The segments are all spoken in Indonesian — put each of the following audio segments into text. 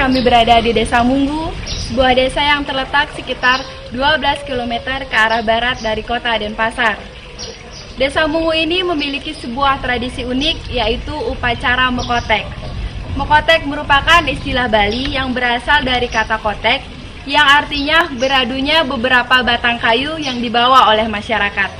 kami berada di Desa Munggu, sebuah desa yang terletak sekitar 12 km ke arah barat dari kota Denpasar. Desa Munggu ini memiliki sebuah tradisi unik, yaitu upacara Mekotek. Mekotek merupakan istilah Bali yang berasal dari kata kotek, yang artinya beradunya beberapa batang kayu yang dibawa oleh masyarakat.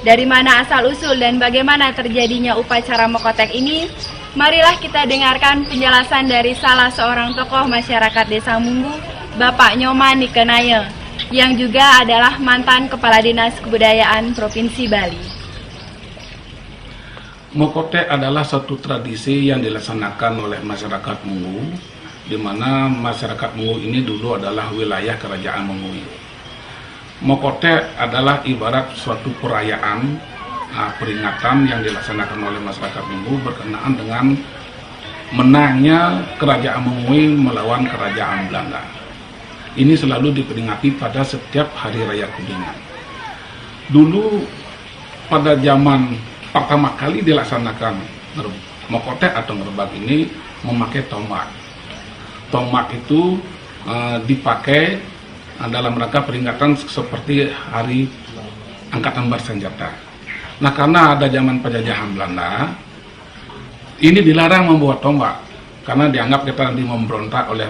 Dari mana asal-usul dan bagaimana terjadinya upacara Mekotek ini? Marilah kita dengarkan penjelasan dari salah seorang tokoh masyarakat Desa Munggu, Bapak Nyoman Nikenaya, yang juga adalah mantan Kepala Dinas Kebudayaan Provinsi Bali. Mekotek adalah satu tradisi yang dilaksanakan oleh masyarakat Munggu, di mana masyarakat Munggu ini dulu adalah wilayah Kerajaan Munggu. Mekotek adalah ibarat suatu perayaan peringatan yang dilaksanakan oleh masyarakat Munggu berkenaan dengan menangnya Kerajaan Munggu melawan Kerajaan Belanda. Ini selalu diperingati pada setiap Hari Raya Kuningan. Dulu pada zaman pertama kali dilaksanakan Mekotek atau ngerebak ini memakai tombak. Tombak itu dipakai dalam rangka peringatan seperti Hari Angkatan Bersenjata. Nah, karena ada zaman penjajahan Belanda, ini dilarang membawa tombak karena dianggap kita nanti memberontak oleh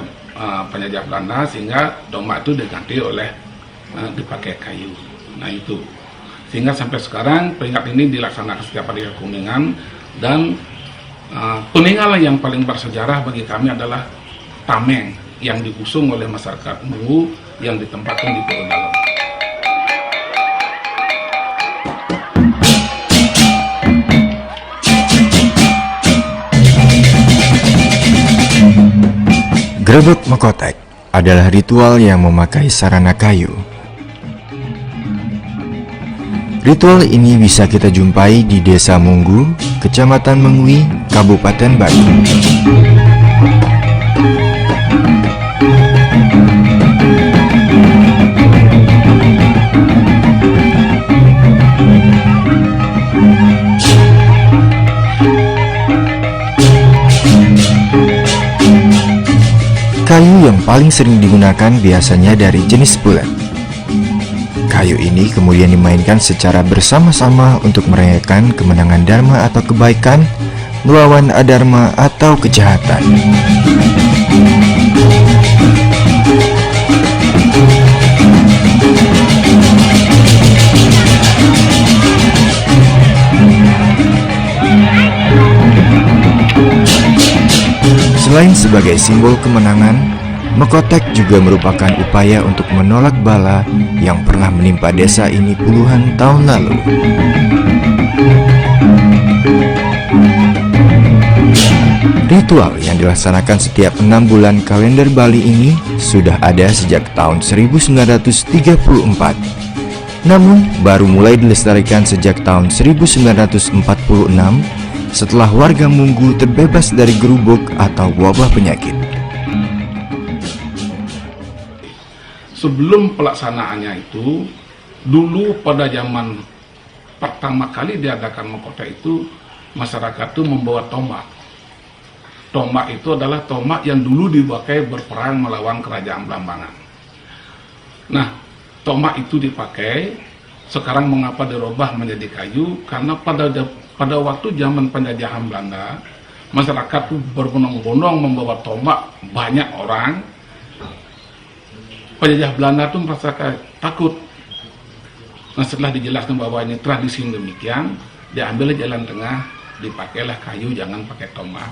penjajah Belanda, sehingga tombak itu diganti oleh dipakai kayu. Nah itu, sehingga sampai sekarang peringkat ini dilaksanakan setiap hari Kuningan, dan peninggalan yang paling bersejarah bagi kami adalah tameng yang diusung oleh masyarakat Munggu yang ditempatkan di Pulau Dalam. Grebek Mekotek adalah ritual yang memakai sarana kayu. Ritual ini bisa kita jumpai di Desa Munggu, Kecamatan Mengwi, Kabupaten Bali. Kayu yang paling sering digunakan biasanya dari jenis bulat. Kayu ini kemudian dimainkan secara bersama-sama untuk merayakan kemenangan dharma atau kebaikan melawan adharma atau kejahatan. Selain sebagai simbol kemenangan, Mekotek juga merupakan upaya untuk menolak bala yang pernah menimpa desa ini puluhan tahun lalu. Ritual yang dilaksanakan setiap 6 bulan kalender Bali ini sudah ada sejak tahun 1934. Namun, baru mulai dilestarikan sejak tahun 1946 setelah warga Munggu terbebas dari gerubuk atau wabah penyakit. Sebelum pelaksanaannya itu, dulu pada zaman pertama kali diadakan Mekotek itu, masyarakat itu membawa tombak. Tombak itu adalah tombak yang dulu dipakai berperang melawan Kerajaan Blambangan. Nah, tombak itu dipakai, sekarang mengapa dirubah menjadi kayu? Karena pada waktu zaman penjajahan Belanda, masyarakat itu berbondong-bondong membawa tombak, banyak orang. Penjajah Belanda itu merasa takut. Nah, setelah dijelaskan bahwa ini tradisi demikian, diambil jalan tengah, dipakailah kayu, jangan pakai tombak.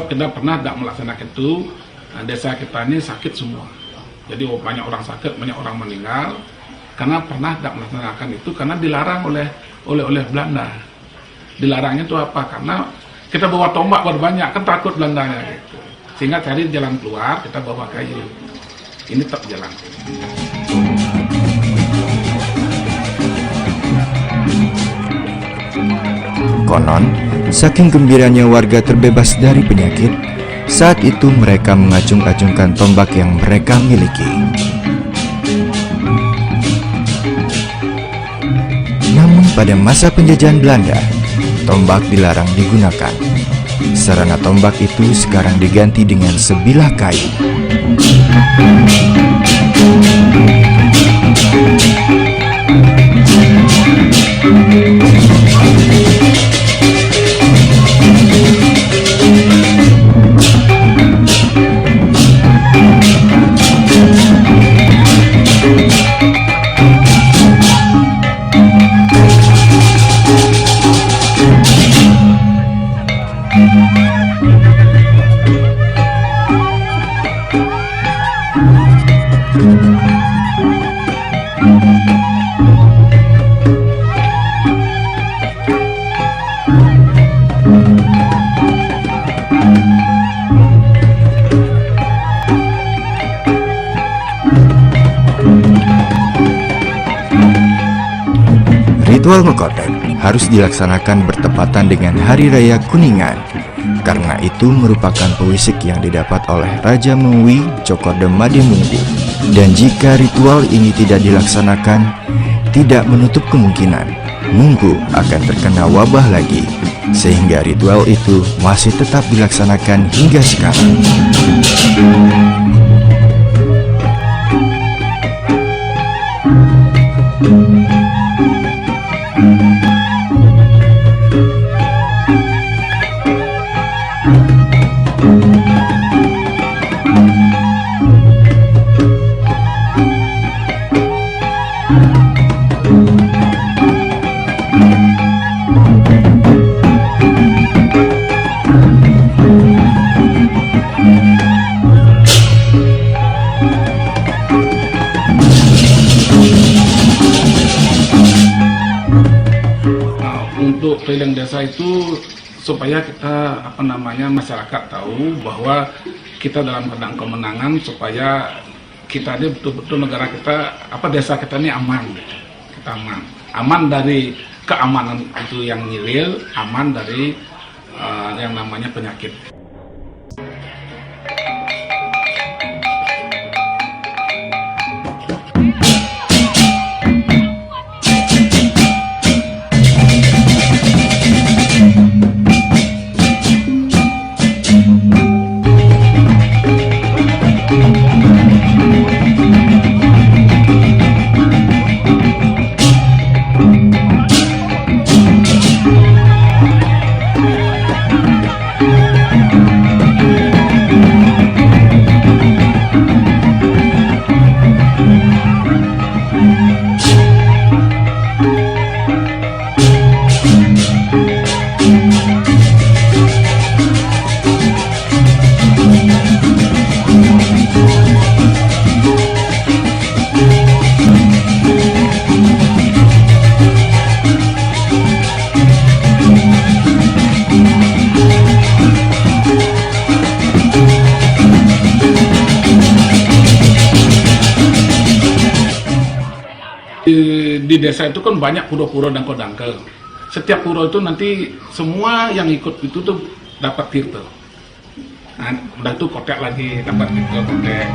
Kita pernah tidak melaksanakan itu, desa kita ini sakit semua. Jadi banyak orang sakit, banyak orang meninggal karena pernah tidak melaksanakan itu, karena dilarang oleh Belanda. Dilarangnya itu apa? Karena kita bawa tombak berbanyak, kan takut Belandanya gitu. Sehingga cari jalan keluar, kita bawa kayu. ini tetap jalan. Konon, saking gembiranya warga terbebas dari penyakit, saat itu mereka mengacung-acungkan tombak yang mereka miliki. Namun pada masa penjajahan Belanda, tombak dilarang digunakan. Sarana tombak itu sekarang diganti dengan sebilah kayu. Ritual Mekotek harus dilaksanakan bertepatan dengan Hari Raya Kuningan, karena itu merupakan pewisik yang didapat oleh Raja Mengui Cokorde-Made Munggu. Dan jika ritual ini tidak dilaksanakan, tidak menutup kemungkinan Munggu akan terkena wabah lagi, sehingga ritual itu masih tetap dilaksanakan hingga sekarang. Untuk keliling desa itu supaya kita masyarakat tahu bahwa kita dalam keadaan kemenangan, supaya kita ini betul-betul negara kita, desa kita ini aman, kita aman dari keamanan itu yang nyilil, aman dari yang namanya penyakit. Di desa itu kan banyak pura-pura dan kodangkel. Setiap pura itu nanti semua yang ikut itu tuh dapat tirta. Nah, udah itu kotek lagi dapat tirta kotek.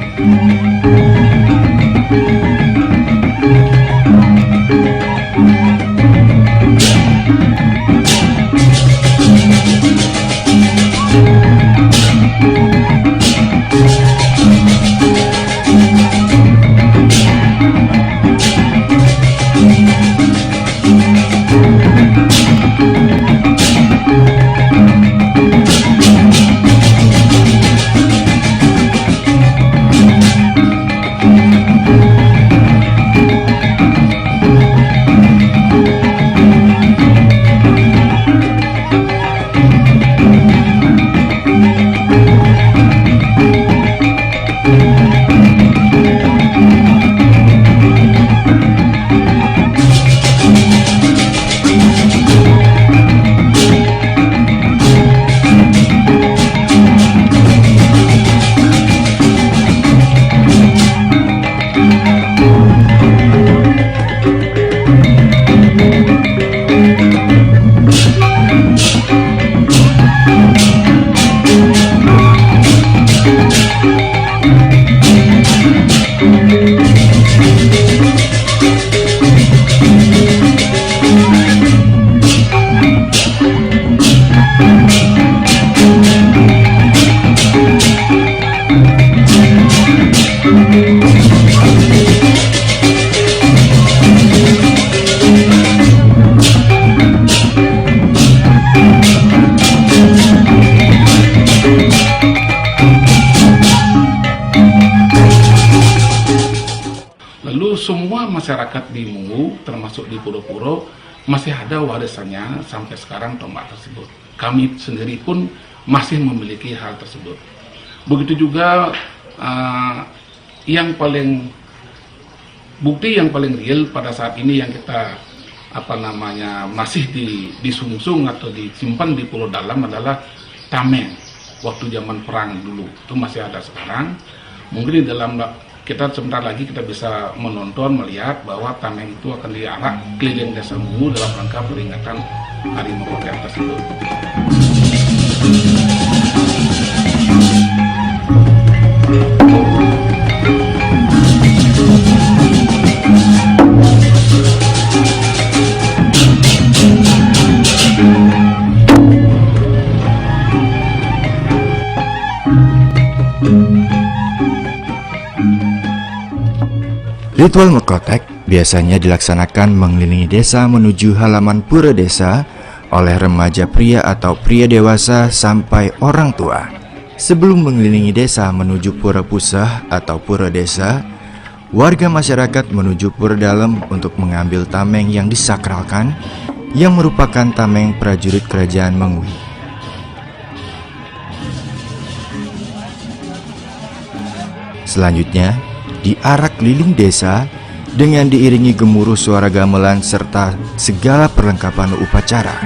masyarakat di Mungu, termasuk di Puro-Puro, masih ada warisannya sampai sekarang tombak tersebut. Kami sendiri pun masih memiliki hal tersebut. Begitu juga bukti yang paling real pada saat ini yang kita masih disungsung atau disimpan di Pulau Dalam adalah tameng waktu zaman perang dulu. Itu masih ada sekarang. Mungkin di dalam kita sebentar lagi kita bisa melihat bahwa tameng itu akan diarak keliling Desa Mungu dalam rangka peringatan Hari Mekotek tersebut. Ritual Mekotek biasanya dilaksanakan mengelilingi desa menuju halaman pura desa oleh remaja pria atau pria dewasa sampai orang tua. Sebelum mengelilingi desa menuju pura pusah atau pura desa, warga masyarakat menuju pura dalam untuk mengambil tameng yang disakralkan, yang merupakan tameng prajurit kerajaan Mengui. Selanjutnya, diarak keliling desa dengan diiringi gemuruh suara gamelan serta segala perlengkapan upacara.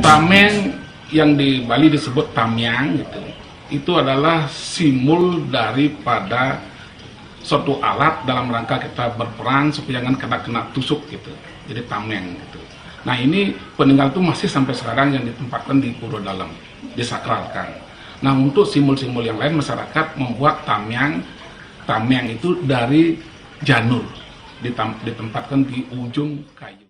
Tameng yang di Bali disebut tamyang gitu. Itu adalah simbol daripada suatu alat dalam rangka kita berperang supaya jangan kena tusuk gitu. Jadi tameng gitu. Nah, ini peninggal itu masih sampai sekarang yang ditempatkan di Puro Dalam, disakralkan. Nah, untuk simbol-simbol yang lain masyarakat membuat tamyang itu dari janur, ditempatkan di ujung kayu.